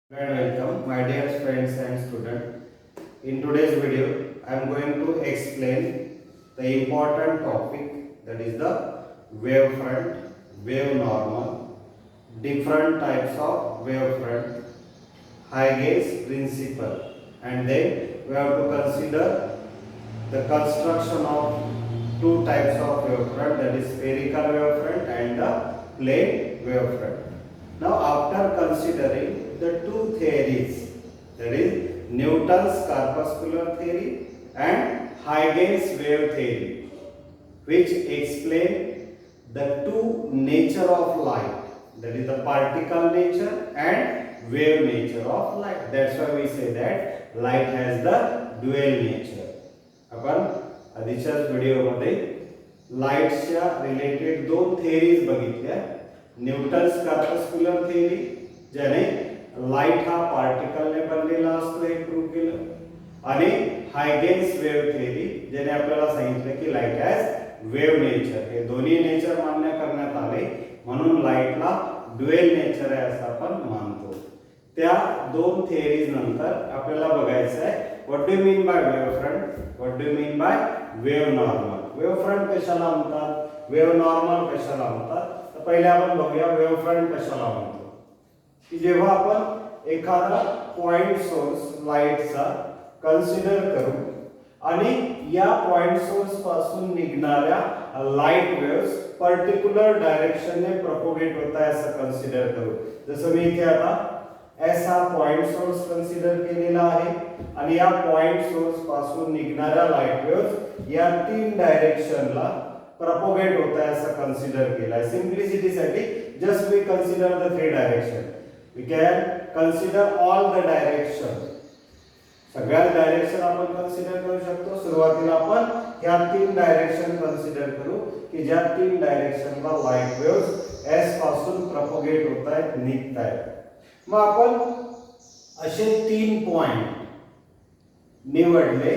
And welcome, my dear friends and students. In today's video, I am going to explain the important topic, that is the wavefront, wave normal, different types of wavefront, Huygens principle, and then we have to consider the construction of two types of wavefront, that is spherical wavefront and the plane wavefront. Now, after considering the two theories, that is Newton's corpuscular theory and Huygens wave theory, which explain the two nature of light, that is the particle nature and wave nature of light. That's why we say that light has the dual nature. आपण आधीच्याच व्हिडिओमध्ये लाईटच्या related दोन theories बघितल्या. Newton's कॉर्पस्क्युलर theory, ज्याने light हा पार्टिकलने बनलेला असतो हे प्रूव्ह केलं, आणि हायगेन्स वेव्ह थिअरी, ज्याने आपल्याला सांगितलं की लाईट हॅज वेव्ह नेचर. हे दोन्ही नेचर मान्य करण्यात आले, म्हणून लाईटला ड्युएल नेचर आहे असं आपण मानतो. त्या दोन थिअरीज नंतर आपल्याला बघायचं आहे what do you mean by wavefront, what do you mean by wave normal. Wavefront कशाला म्हणतात, वेव्ह नॉर्मल कशाला म्हणतात. तर पहिले आपण बघूया वेव्हफ्रंट कशाला म्हणतो. की जेव्हा आपण एखादा पॉइंट सोर्स लाईटचा कन्सिडर करू आणि या पॉइंट सोर्स पासून निघणाऱ्या लाईट वेव्स पर्टिक्युलर डायरेक्शनने प्रोपोगेट होत आहे असं कन्सिडर करू. जसं मी इथे आता एस हा पॉइंट सोर्स कन्सिडर केलेला आहे आणि या पॉइंट सोर्स पासून निघणाऱ्या लाईट वेव्स या तीन डायरेक्शनला प्रोपोगेट होत आहे असं कन्सिडर केलं आहे. सिम्प्लिसिटीसाठी just we consider the three direction. We can consider all the direction. सगळ्या डायरेक्शन आपण कन्सिडर करू शकतो. सुरुवातीला आपण या तीन डायरेक्शन कन्सिडर करू की ज्या तीन डायरेक्शनला लाईट वेव्स एस पासून प्रोपोगेट होत आहेत, निघत आहेत. मग आपण असे तीन पॉइंट निवडले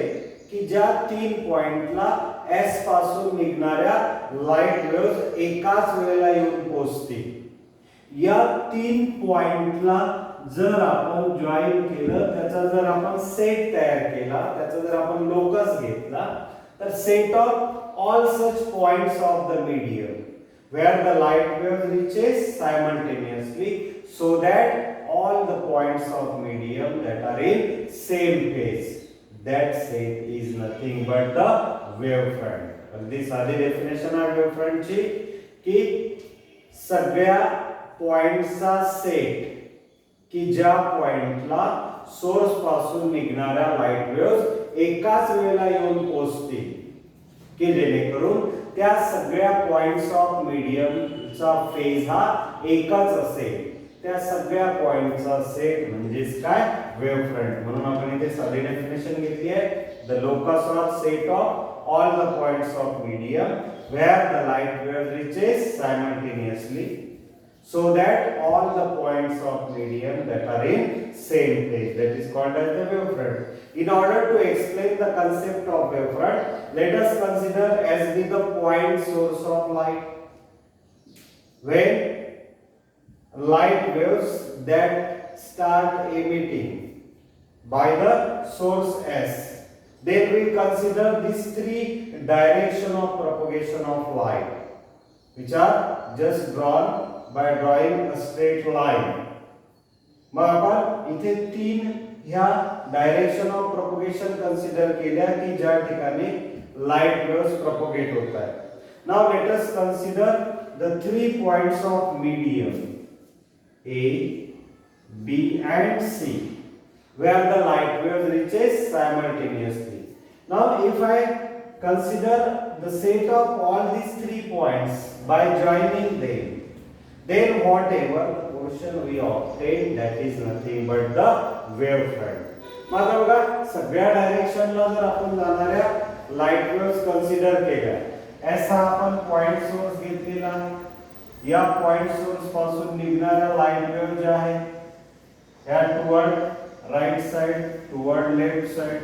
की ज्या तीन पॉइंटला एस पासून निघणाऱ्या लाईट वेव्स एकाच वेळेला येऊन पोहोचतील. या तीन पॉइंटला जर आपण जॉईन केलं, त्याचा जर आपण सेट तयार केला, त्याचा जर आपण लोकस घेतला, तर set of all such points of the medium where the light wave reaches simultaneously, so that all the points of medium that are in same phase, that set is nothing but the wavefront. अगदी साधी definition आहे wavefront ची की सगळ्या पॉइंट्सचा set की ज्या पॉइंटला source पासून निघणाऱ्या लाईट वेव्स एकाच वेळेला येऊन पोहोचतील, की जेणेकरून त्या सगळ्या पॉइंट्स ऑफ मीडियमचा फेज हा एकच असेल. त्या सगळ्या पॉइंटचा सेट म्हणजेच काय, वेव्हफ्रंट. म्हणून आपण इथे साधी डेफिनेशन घेतली आहे, the locus of set of all the points of medium where the light wave reaches simultaneously, so that all the points of medium that are in same phase, that is called as the wavefront. In order to explain the concept of wavefront, let us consider as be the point source of light. When light waves that start emitting by the source S, then we consider these three direction of propagation of light, which are just drawn by drawing a straight line. मग आपण इथे तीन ह्या direction of propagation consider केल्या की ज्या ठिकाणी light waves propagate होत आहेत. Now let us consider the three points of medium A, B and C where the light waves reaches simultaneously. Now if I consider the set of all these three points by joining them, then whatever portion we obtain, that is nothing but the wavefront. मग बघा सगळ्या डायरेक्शनला जर आपण जाणाऱ्या light waves consider केल्या, ऐसा आपण point source घेतलेला आहे. या पॉइंट सोर्स पासून निघणाऱ्या लाईट वेव्ह ज्या आहेत या toward right side, toward left side,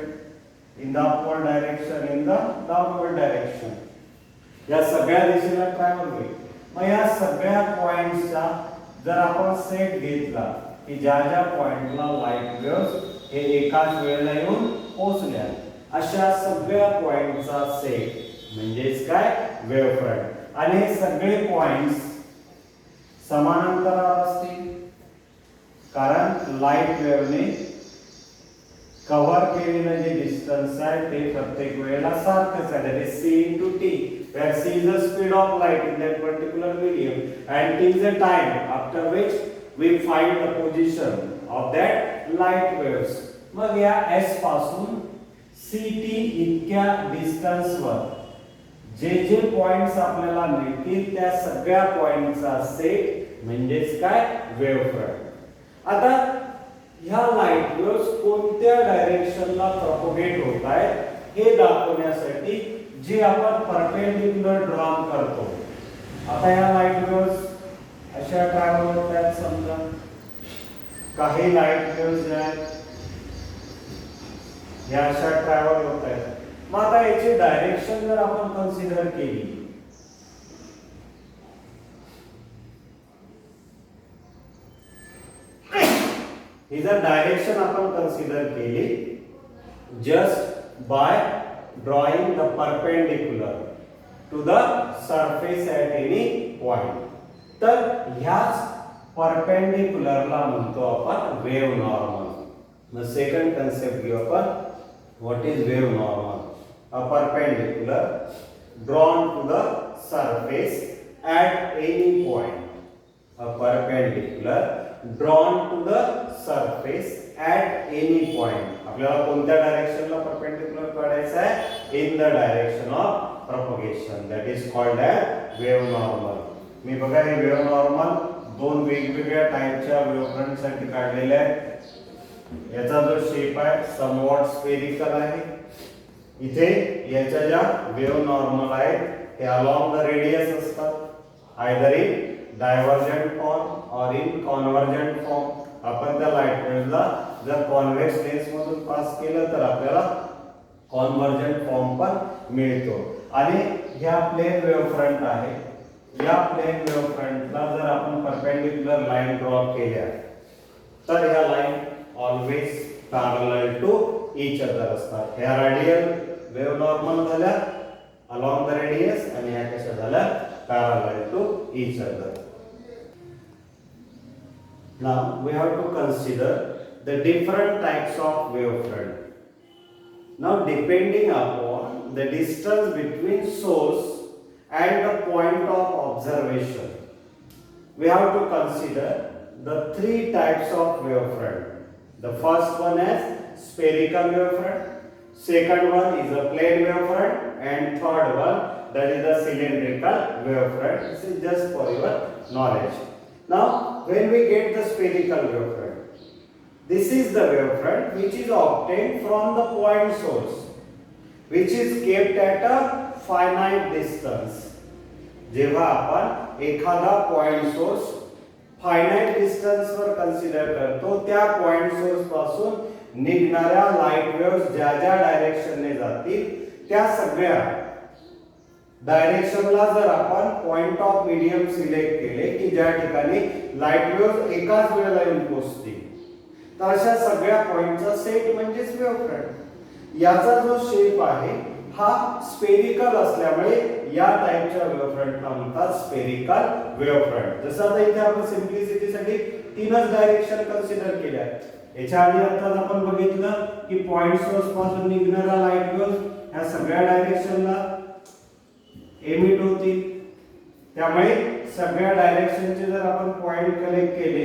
in the upward direction, in the downward direction, या सगळ्या दिशेला ट्रॅव्हल होईल. मग या सगळ्या पॉइंट्सचा जर आपण सेट घेतला की ज्या ज्या पॉइंटला लाईट वेव्स हे एकाच वेळेला येऊन पोहोचल्या अशा सगळ्या पॉइंटचा सेट म्हणजेच काय वेव्हफ्रंट. आणि हे सगळे पॉइंट्स समांतरावर असतील कारण लाईट वेव्हने कव्हर केलेलं जे डिस्टन्स आहे ते प्रत्येक वेळेला सारखंच आहे. that is c into t where c is the speed of light in that particular medium and t is the time after which we find the position of that light waves. मग या s पासून ct इतक्या distance वर जे जे points आपल्याला मिळतील त्या सगळ्या पॉइंटचा सेट म्हणजेच काय वेव्हफ्रंट. आता ह्या लाईट वेव्स कोणत्या डायरेक्शनला प्रोपगेट होत आहेत हे दाखवण्यासाठी जे आपण परपेंडिक्युलर ड्रॉ करतो. आता ह्या लाईट वेव्स अशा ट्रॅव्हल होत आहेत. समजा काही लाईट वेव्स आहेत या अशा ट्रॅव्हल होत आहेत. मग आता याची डायरेक्शन जर आपण कन्सिडर केली ही जर डायरेक्शन आपण कन्सिडर केली just by drawing the perpendicular to the surface at any point, तर ह्याच परपेंडिक्युलरला म्हणतो आपण wave normal. The second concept घेऊ आपण. What is wave normal? A perpendicular drawn to the surface at any point. A perpendicular drawn to the surface at any point. आपल्याला कोणत्या डायरेक्शनला perpendicular काढायचा आहे? In the direction of propagation. That is called as wave normal. मी बघा हे wave normal दोन वेगवेगळ्या टाइपच्या वेव्हफ्रंट साठी काढलेले आहे. याचा जो शेप आहे समवॉट स्फेरिकल आहे. इथे याच्या ज्या वेव्ह नॉर्मल आहेत ते अलॉंग द रेडियस असतात, आयदर इन डायव्हर्जंट फॉर्म और इन कॉन्व्हर्जंट फॉर्म. आपण त्या लाईट वेव्हला जर कॉन्व्हेक्स लेन्स मधून पास केलं तर आपल्याला कॉन्व्हर्जंट फॉर्म पण मिळतो. आणि ह्या प्लेन वेव्हफ्रंट आहे. या प्लेन वेव्हफ्रंटला जर आपण परपेंडिक्युलर लाईन ड्रॉ केल्या तर ह्या line always parallel to each other असतात. ह्या रेडियल वेव्ह नॉर्मल झाल्या अलॉंग द रेडियस आणि ह्या कशा झाल्या parallel to each other. Now we have to consider the different types of wavefront. Now depending upon the distance between source and the point of observation, we have to consider the three types of wavefront. The first one is spherical wavefront, second one is a plane wavefront, and third one that is the cylindrical wavefront. This is just for your knowledge. Now when we get the spherical wavefront, this is the wavefront which is obtained from the point source which is kept at a finite distance. जेव्हा आपण एखादा point source finite distance वर consider करतो त्या point source पासून निघणाऱ्या light waves ज्या ज्या डायरेक्शनने जातील त्या सगळ्या डायरेक्शनला जर आपण पॉइंट ऑफ मीडियम सिलेक्ट केले की ज्या ठिकाणी लाईट वेव्स एकाच वेळेला येऊन पोहोचतील तर अशा सगळ्या पॉइंटचा सेट म्हणजेच वेव्हफ्रंट. याचा जो शेप आहे हा स्फेरिकल असल्यामुळे या टाइपच्या वेव्हफ्रंटला म्हणतात स्फेरिकल वेव्हफ्रंट. जसं आता इथे आपण सिंप्लिसिटीसाठी तीनच डायरेक्शन कन्सिडर केल्या आहेत. याच्या आधी आता आपण बघितलं की पॉइंट सोर्स पासून निघणारा लाईट वेव्स ह्या सगळ्या डायरेक्शनला एमिट होतील. त्यामुळे सगळ्या डायरेक्शनचे जर आपण पॉइंट कलेक्ट केले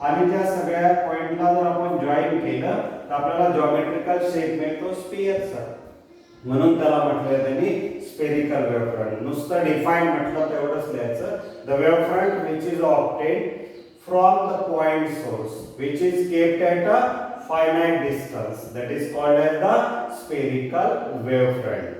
आणि त्या सगळ्या पॉइंटला जर आपण जॉईन केलं तर आपल्याला जॉमेट्रिकल शेप मिळतो स्फिअरचा. म्हणून त्याला म्हटलंय त्यांनी स्फेरिकल वेव्हफ्रंट. नुसतं डिफाइन म्हटलं तेवढंच लिहायचं. The wavefront which is obtained from the point source which is kept at a finite distance that is called as the spherical wavefront.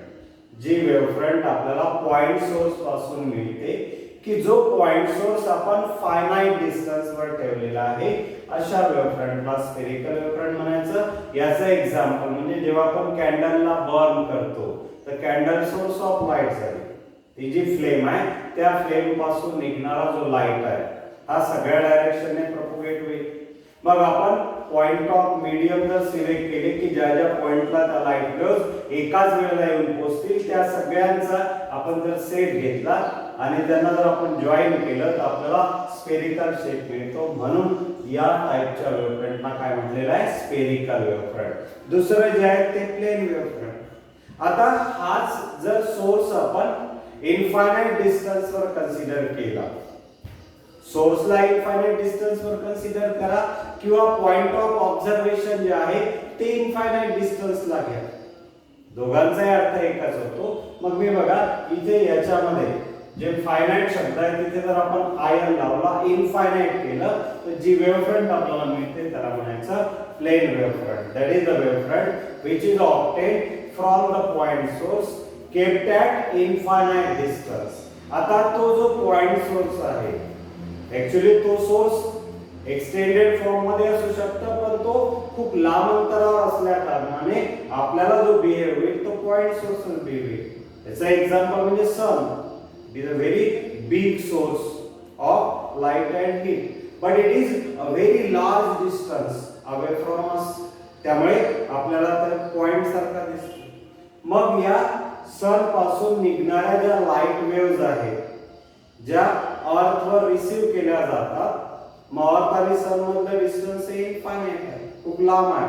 जी वेव्हफ्रंट आपल्याला पॉइंट सोर्स पासून मिळते की जो पॉइंट सोर्स आपण फायनाइट डिस्टन्स वर ठेवलेला आहे अशा वेव्हफ्रंटला स्फेरिकल वेव्हफ्रंट म्हणायचं. याचं एक्झाम्पल म्हणजे जेव्हा आपण कॅन्डलला बर्न करतो तर कॅन्डल सोर्स ऑफ लाईट झाली. ती जी फ्लेम आहे त्या फ्लेम पासून निघणारा जो लाईट आहे हा सगळ्या डायरेक्शनने प्रोपगेट होईल. मग आपण पॉइंट ऑफ मीडियम जर सिलेक्ट केले की ज्या ज्या पॉइंटला त्या लाईट वेव्ह एकाच वेळेला येऊन पोहोचतील त्या सगळ्यांचा आपण जर सेट घेतला आणि त्यांना जर आपण जॉईन केलं तर आपल्याला स्फेरिकल शेप मिळतो. म्हणून या टाइपच्या वेव्हफ्रंटला काय म्हटलेलं आहे, स्फेरिकल वेव्हफ्रंट. दुसरं जे आहे ते प्लेन वेव्हफ्रंट. आता हाच जर सोर्स आपण इन्फायनाइट डिस्टन्स वर कन्सिडर केला, सोर्सला इन्फायनाइट डिस्टन्स वर कन्सिडर करा किंवा पॉइंट ऑफ ऑब्झर्वेशन जे आहे ते इन्फायनाइट डिस्टन्सला घ्या, दोघांचाही अर्थ एकच होतो. मग मी बघा इथे याच्यामध्ये जे फायनाइट शब्द आहे तिथे जर आपण आयन लावला, इन्फायनाइट केलं तर जी वेव्हफ्रंट आपल्याला मिळते त्याला म्हणायचं plane wavefront. That is the wavefront which is obtained from the point source kept at infinite distance. आता तो जो पॉइंट सोर्स आहे ऍक्च्युली तो सोर्स एक्सटेंडेड फॉर्म मध्ये असू शकतो, पण तो खूप लांब अंतरावर असल्या कारणाने आपल्याला जो बिहेव होईल तो पॉइंट सोर्सच बिहेव होईल. याचा एक्झाम्पल म्हणजे sun. It is a very big source of light and heat, but it is a very large distance away from us. त्यामुळे आपल्याला त्या पॉइंट सारखा दिसतो. मग या सन पासून निघणाऱ्या ज्या लाईट वेव्हज आहेत ज्या अर्थवर रिसीव्ह केल्या जातात, मग अर्थ आणि सन मधलं डिस्टन्स हे इन्फायनाइट आहे, खूप लांब आहे.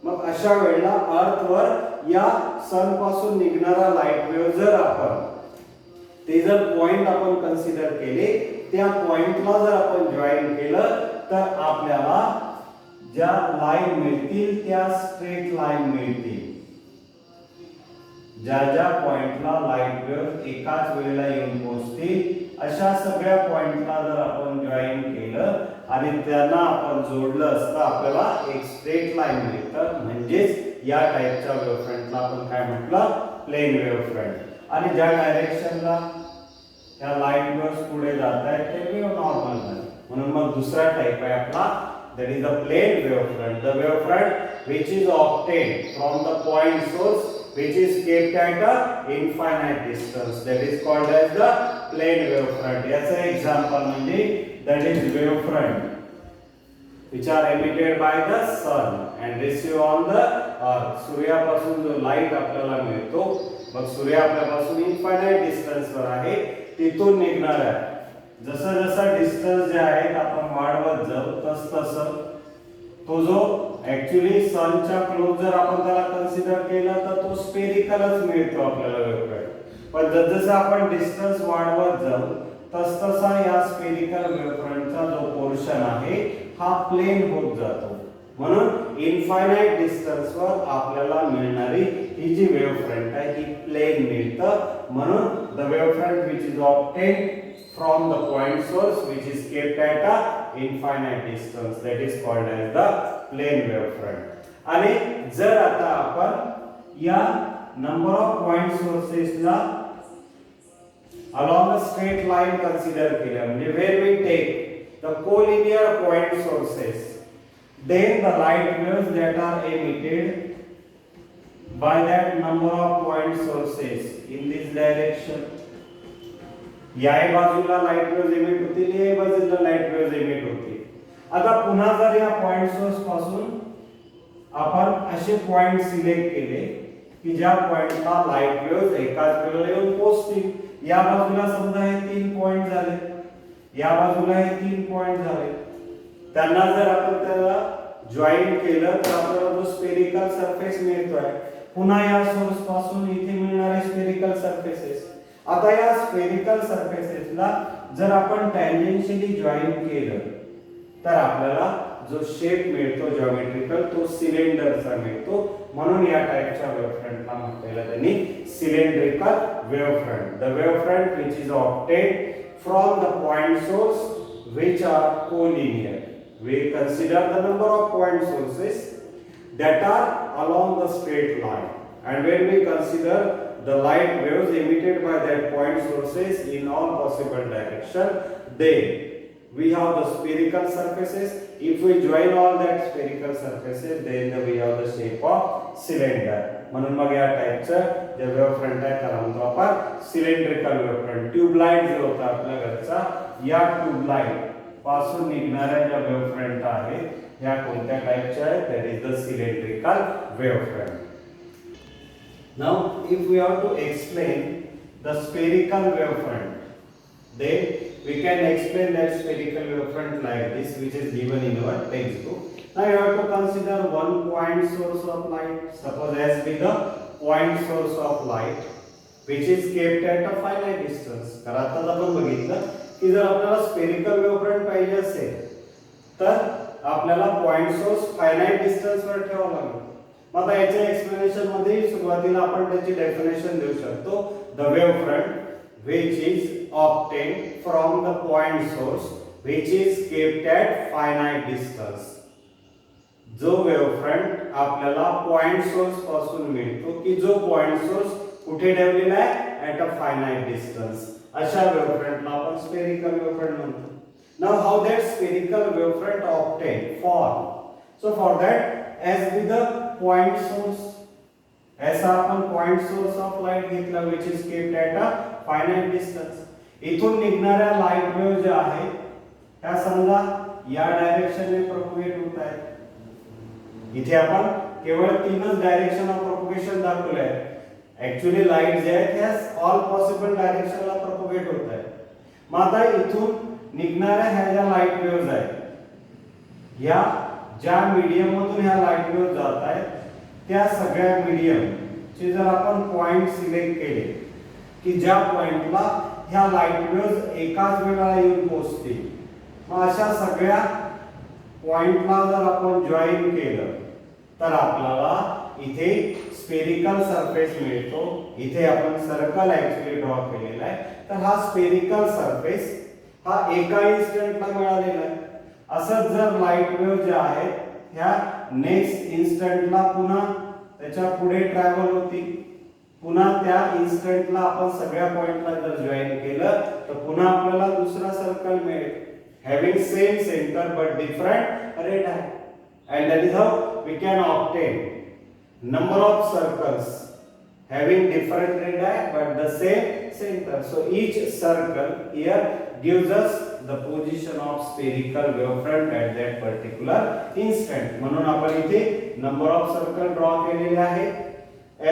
मग अशा वेळेला अर्थवर या सन पासून निघणारा लाईट वेव्ह जर आपण ते जर पॉइंट आपण कन्सिडर केले, त्या पॉइंटला जर आपण जॉईन केलं तर आपल्याला ज्या लाईन मिळतील त्या स्ट्रेट लाईन मिळतील. ज्या ज्या पॉइंटला लाईट वेव्ह एकाच वेळेला येऊन पोहोचतील अशा सगळ्या पॉइंटला जर आपण जॉईन केलं आणि त्यांना आपण जोडलं असतं आपल्याला एक स्ट्रेट लाईन मिळतं. म्हणजेच या टाइपच्या वेव्हफ्रंटला आपण काय म्हटलं, प्लेन वेव्हफ्रंट. आणि ज्या डायरेक्शनला त्या लाईट वेव्हज पुढे जात आहेत ते वेव्ह नॉर्मल झाले. म्हणून मग दुसरा टाइप आहे आपला, that is the plane wavefront. The wavefront which is obtained from the point source which is kept at a infinite distance, that is called as the plane wavefront. याचं example म्हणजे that is wavefront which are emitted by the sun and receive on the earth. सूर्यापासून जो light आपल्याला मिळतो, मग सूर्य आपल्यापासून infinite distance वर आहे, तिथून निघणाऱ्या जसं जसं डिस्टन्स जे आहेत आपण वाढवत जाऊ तसं तो जो ऍक्च्युली सनच्या क्लोज जर आपण त्याला कन्सिडर केलं तर तो स्फेरिकलच मिळतो आपल्याला वेव्हफ्रंट. पण जसं आपण डिस्टन्स वाढवत जाऊ तसा या स्फेरिकल वेव्हफ्रंटचा जो पोर्शन आहे हा प्लेन होत जातो. म्हणून इन्फायनाइट डिस्टन्स वर आपल्याला मिळणारी ही जी वेव्हफ्रंट आहे ही प्लेन मिळतं. म्हणून the wavefront which is obtained from the point source which is kept at a infinite distance, that is called as the plane wavefront. आणि जर आता आपण या number of point sources ला along a straight line consider केलं, म्हणजे where we take the collinear point sources, then the light waves that are emitted by that number of point sources in this direction, या बाजूला light wave emit होतील, या बाजूला light wave emit होतील. आता पुन्हा जर या पॉइंट सोर्स पासून आपण असे पॉइंट सिलेक्ट केले की ज्या पॉइंटला लाईट वेव्ह एकाच वेळेला येऊन पोहोचतील. या बाजूला समजा हे 3 पॉइंट झाले, या बाजूला हे 3 पॉइंट झाले. त्यांना जर आपण त्याला जॉईन केलं तर आपल्याला जो स्फेरिकल सरफेस मिळतोय, पुन्हा या सोर्स पासून इथे मिळणारे स्फेरिकल सरफेसेस. आता या स्फेरिकल सरफेसेसला जर आपण टॅन्जेन्शियली जॉईन केलं तर आपल्याला जो शेप मिळतो ज्योमेट्रिकल तो सिलेंडरचा मिळतो. म्हणून या टाइपच्या वेव्हफ्रंटला म्हटलेलं त्यांनी cylindrical wavefront. The wavefront which is obtained from the point source which are collinear. We consider the number of point sources that are along the straight line, and when we consider the light waves emitted by that point sources in all possible direction, then we have the spherical surfaces. If we join all that spherical surfaces, then we have the shape of cylinder. म्हणून मग या टाइपचं जे वेव्हफ्रंट आहे त्याला म्हणतो आपण cylindrical वेव्हफ्रंट. Tubelight जो होता आपल्या घरचा, या ट्यूबलाइट पासून निघणाऱ्या ज्या वेव्हफ्रंट आहेत ह्या कोणत्या टाइपच्या आहेत? That is the cylindrical wavefront. Now if we have to explain the spherical wavefront, then we can explain that spherical wavefront like this, which is given in our textbook. Now you have to consider one point source of light. Suppose S be the point source of light which is kept at a finite distance. तर आता आपण बघितलं की जर आपल्याला spherical वेव्हफ्रंट पाहिजे असेल तर आपल्याला पॉइंट सोर्स फायनाइट डिस्टन्स वर ठेवावा लागेल. मग आता याच्या एक्सप्लेनेशन मध्ये सुरुवातीला आपण त्याची डेफिनेशन देऊ शकतो. The wavefront which is obtained from the point source which is kept at finite distance. जो वेव्हफ्रंट आपल्याला पॉइंट सोर्स पासून मिळतो की जो पॉइंट सोर्स कुठे ठेवलेला आहे? At a finite distance. अशा वेव्हफ्रंटला आपण स्फेरिकल वेव्हफ्रंट म्हणतो. Now how that spherical wavefront obtained? So for that, as with the point source, as आपण point source of light घेतला which is kept at a finite distance. इथून निघणाऱ्या light wave ज्या आहेत त्या समजा या डायरेक्शनने प्रोपगेट होत आहेत. इथे आपण केवळ तीनच डायरेक्शन ऑफ प्रोपगेशन दाखवले आहेत. ऍक्च्युअली लाईट जे आहेत ह्या ऑल पॉसिबल डायरेक्शनला प्रोपगेट होत आहेत. मग आता इथून निघणाऱ्या ह्या ज्या लाईट वेव्हज आहेत या ज्या मीडियम मधून ह्या लाईट वेव्ह जात आहेत त्या सगळ्या मीडियम चे जर आपण पॉइंट सिलेक्ट केले की ज्या पॉइंटला ह्या लाईट वेव्हज एकाच वेळेला येऊन पोहोचतील, मग अशा सगळ्या पॉइंटला जर आपण जॉईन केलं तर आपल्याला इथे स्फेरिकल सरफेस मिळतो. इथे आपण सर्कल ऍक्च्युअली ड्रॉ केलेला आहे. तर हा स्फेरिकल सरफेस हा एका इन्स्टंटला मिळालेला आहे. असंच जर लाईट वेव्ह ज्या आहेत ह्या नेक्स्ट इन्स्टंटला पुन्हा त्याच्या पुढे ट्रॅव्हल होती, पुन्हा त्या इन्स्टंटला आपण सगळ्या पॉइंटला जर जॉईन केलं तर पुन्हा आपल्याला दुसरा सर्कल मिळेल having same centre but different radius. And that is how we can obtain number of circles having different radii but the same center. So each circle here gives us the position of spherical wavefront at that particular instant. म्हणून आपण इथे number of circle draw केलेले आहे.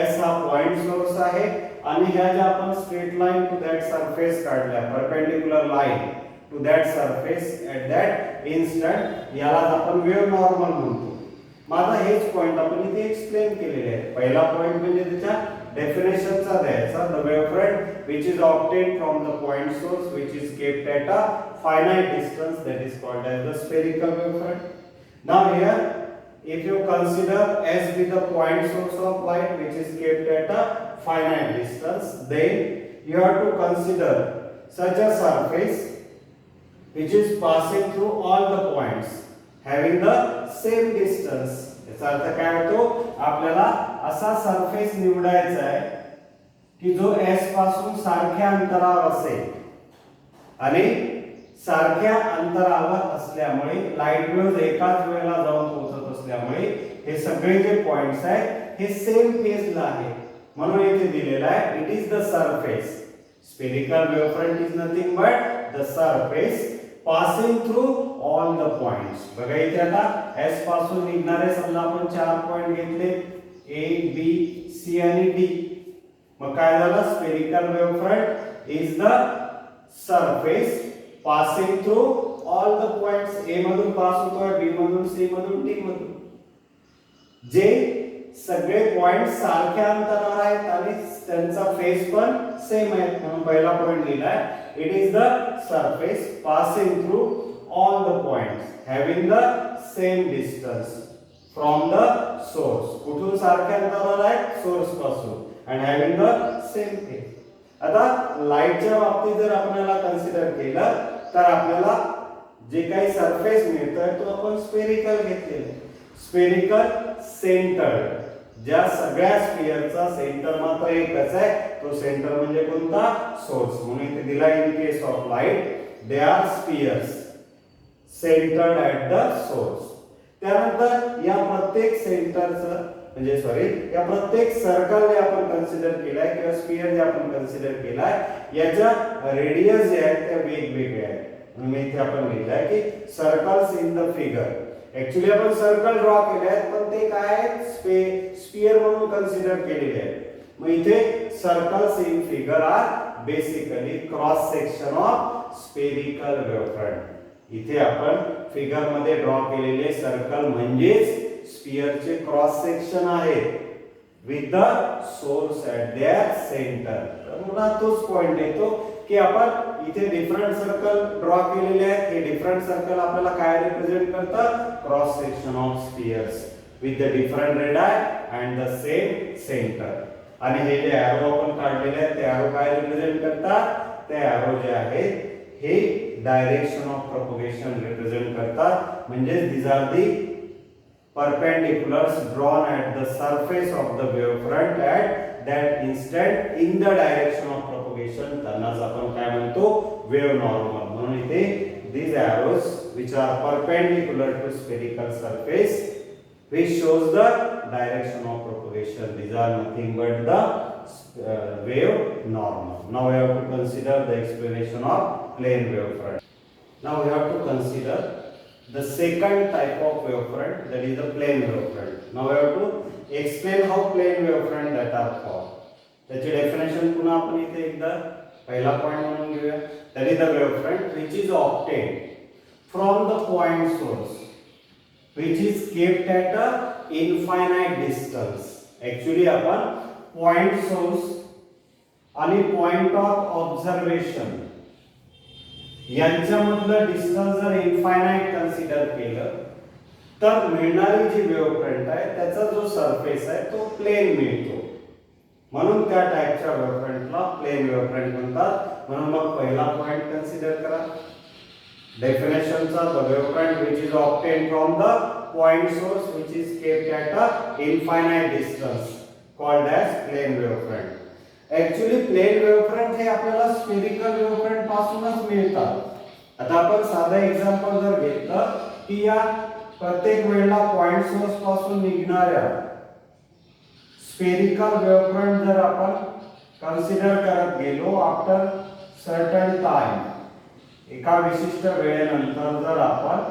S हा point source आहे आणि ह्या ज्या आपण straight line to that surface काढल्या perpendicular line to that surface at that instant यालाच आपण वेव्ह नॉर्मल म्हणतो. माझा हेच पॉइंट आपण इथे एक्सप्लेन केलेले आहे. पहिला पॉइंट म्हणजे त्याच्या डेफिनेशनचा द्यायचा. The wavefront which is obtained from the point source which is kept at a finite distance, that is called as the spherical wavefront. Now here if you consider S be the point source of light which is kept at a finite distance, then you have to consider such a surface which is passing through all the points having the same distance. याचा अर्थ काय होतो? आपल्याला असा surface निवडायचा आहे की जो S पासून सारख्या अंतरावर असेल आणि सारख्या अंतरावर असल्यामुळे लाईट वेव्ह एकाच वेळेला जाऊन पोहोचत असल्यामुळे हे सगळे जे पॉइंट्स आहेत हे सेम फेजला आहेत. म्हणून इथे दिलेला आहे it is the surface. Spherical wavefront is nothing but the surface passing through all the points. बघा इथे आता S पासून निघणारे समजा आपण चार पॉइंट घेतले A, B, C आणि D. मग काय झालं? Spherical wavefront is the surface passing through all the points. A मधून पास होतोय, B मधून, C मधून, D मधून. जे सगळे पॉइंट सारख्या अंतरावर आहेत आणि त्यांचा फेस पण सेम आहे. म्हणून पहिला पॉइंट लिहिलाय it is the surface passing through all the points having the same distance from the source. कुठून सारख्या अंतरावर आहे? सोर्स पासून and having the same phase. आता लाईटच्या बाबतीत जर आपल्याला कन्सिडर केलं तर आपल्याला जे काही सरफेस मिळतोय तो आपण स्फेरिकल घेतलेला. स्फेरिकल सेंटर, ज्या सगळ्या स्फिअरचा सेंटर मात्र एकच आहे. तो सेंटर म्हणजे कोणता? सोर्स. म्हणून इथे दिला in case of light they are spheres centred at the source. त्यानंतर या प्रत्येक सेंटरचं म्हणजे या प्रत्येक सर्कल जे आपण कन्सिडर केलाय किंवा स्फिअर जे आपण कन्सिडर केलाय याच्या रेडियस जे आहेत त्या वेगवेगळ्या आहेत. म्हणून इथे आपण लिहिलंय की circles in the figure actually आपण सर्कल ड्रॉ केले आहेत पण ते काय आहेत स्फिअर म्हणून कन्सिडर केलेले आहेत. मग इथे circles in figure are basically cross section of spherical wavefront. इथे आपण फिगर मध्ये ड्रॉ केलेले सर्कल म्हणजेच स्फिअरचे क्रॉस सेक्शन आहेत with the source at their centre. तर मला तोच पॉइंट येतो की आपण इथे डिफरंट सर्कल ड्रॉ केलेले आहेत. हे डिफरंट सर्कल आपल्याला काय रिप्रेझेंट करतात? Cross section of spheres with the different radii and the same centre. आणि हे जे एरो आपण काढलेले आहेत ते एरो काय रिप्रेझेंट करतात? ते एरो जे आहेत हे डायरेक्शन ऑफ प्रोपगेशन रिप्रेझेंट करतात. म्हणजे these are the perpendiculars drawn at the surface of the wavefront at that instant in the direction of propagation. त्यांनाच आपण काय म्हणतो? Wave normal. म्हणून इथे these arrows which are perpendicular to spherical surface which shows the direction of propagation. These are nothing but the wave normal. Now we have to consider the explanation of plane wavefront. Now we have to consider the second type of wavefront, that is the plane wavefront. Now we have to explain how plane wavefront that are formed. त्याची definition पुन्हा आपण इथे एकदा पहिला point म्हणून घेऊया. that is the wavefront which is obtained from the point source which is kept at a infinite distance. Actually आपण point source आणि point of observation यांच्यामधलं डिस्टन्स जर इन्फायनाइट कन्सिडर केलं तर मिळणारी जी वेव्हफ्रंट आहे त्याचा जो सरफेस आहे तो प्लेन मिळतो. म्हणून त्या टाइपच्या वेव्हफ्रंटला प्लेन वेव्हफ्रंट म्हणतात. म्हणून मग पहिला पॉइंट कन्सिडर करा डेफिनेशनचा. The wavefront which is obtained from the point source which is kept at a infinite distance called as plane wavefront. Actually plane wavefront हे आपल्याला स्फेरिकल वेव्हफ्रंट पासूनच मिळतात. आता आपण साधं एक्झाम्पल जर घेतलं की या प्रत्येक वेळेला पॉइंट सोर्स पासून निघणाऱ्या स्फेरिकल वेव्हफ्रंट जर आपण कन्सिडर करत गेलो आफ्टर सर्टन टाइम, एका विशिष्ट वेळेनंतर जर आपण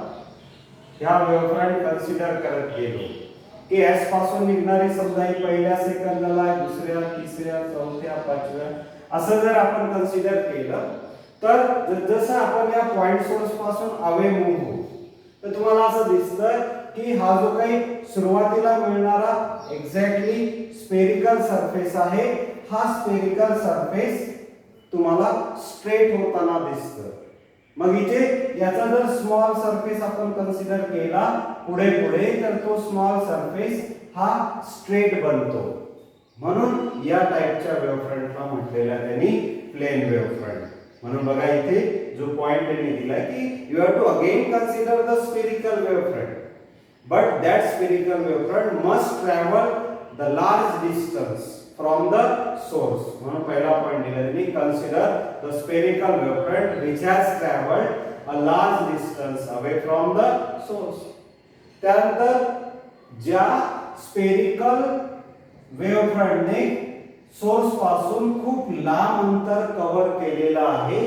ह्या वेव्हफ्रंट कन्सिडर करत गेलो की एस पासून निघणारी समजा ही पहिल्या सेकंदाला, दुसऱ्या, तिसऱ्या, चौथ्या, पाचव्या असं जर आपण कन्सिडर केलं तर जसं आपण या पॉइंट सोर्स पासून अवे मूव्ह होऊ तर तुम्हाला असं दिसतं की हा जो काही सुरुवातीला मिळणारा एक्झॅक्टली स्फेरिकल सरफेस आहे हा स्फेरिकल सरफेस तुम्हाला स्ट्रेट होताना दिसतं. मग इथे याचा जर स्मॉल सरफेस आपण कन्सिडर केला पुढे पुढे तर तो स्मॉल सरफेस हा स्ट्रेट बनतो. म्हणून या टाइपच्या वेव्हफ्रंटला म्हटलेला त्यांनी प्लेन वेव्हफ्रंट. म्हणून बघा इथे जो पॉइंट त्यांनी दिला की you have to again consider the spherical wavefront but that spherical wavefront must travel the large distance from the source. म्हणून पहिला पॉइंट दिला त्यांनी consider the spherical wavefront which has traveled a large distance away from the source. त्यानंतर ज्या spherical वेव्हफ्रंटने source पासून खूप लांब अंतर कव्हर केलेला आहे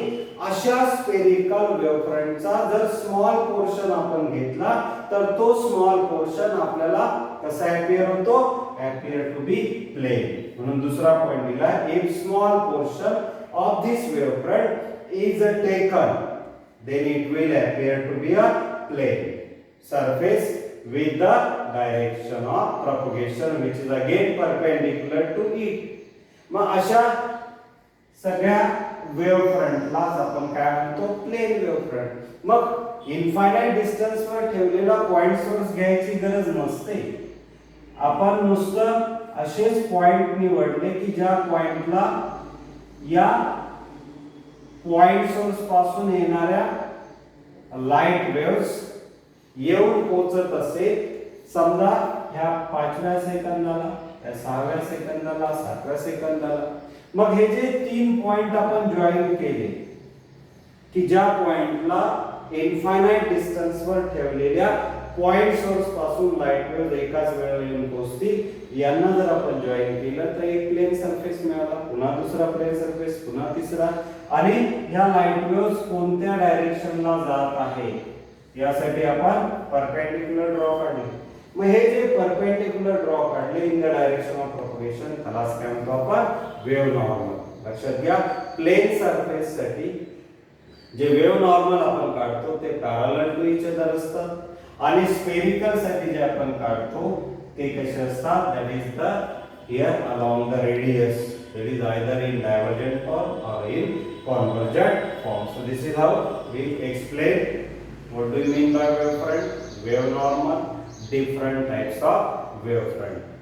अशा स्फेरिकल वेव्हफ्रंटचा जर स्मॉल पोर्शन आपण घेतला तर तो स्मॉल पोर्शन आपल्याला कसा अपीयर होतो? appear to be plane. म्हणून दुसरा पॉइंट दिला if small portion of this wavefront is taken then it will appear to be a plane surface with the direction of propagation which is again perpendicular to it. मग अशा सगळ्या वेव्हफ्रंटलाच आपण काय म्हणतो? Plain वेव्हफ्रंट. मग इन्फायनाइट डिस्टन्स वर ठेवलेला point source घ्यायची गरज नसते. आपण नुसतं असेच पॉइंट निवडले की ज्या पॉइंटला या पॉइंट सोर्स पासून येणाऱ्या लाईट वेव्स येऊन पोहोचत असेल. समजा ह्या 5व्या सेकंदाला, या 6व्या सेकंदाला, 7व्या सेकंदाला. मग हे जे 3 पॉइंट आपण जॉईन केले की ज्या पॉइंटला इन्फायनाइट डिस्टन्स वर ठेवलेल्या पॉइंट सोर्स पासून लाईट वेव्ह एकाच वेळेला येऊन पोहोचतील यांना जर आपण जॉईन केलं तर एक प्लेन सरफेस मिळाला, पुन्हा दुसरा प्लेन सरफेस, पुन्हा तिसरा. आणि ह्या लाईट वेव्हज कोणत्या डायरेक्शनला जात आहे यासाठी आपण परपेंडिक्युलर ड्रॉ काढले. मग हे जे परपेंडिक्युलर ड्रॉ काढले in the direction of propagation त्यालाच काय म्हणतो आपण वेव्ह नॉर्मल. लक्षात घ्या, प्लेन सरफेस साठी जे वेव्ह नॉर्मल आपण काढतो ते पॅरलल टू इच अदर असतात आणि स्फेरिकल साठी जे आपण काढतो ते कसे असतात, that is the here along the radius, that is either in divergent form or in convergent form. So this is how we explain what do you mean by wavefront, wave normal, different types of wavefront.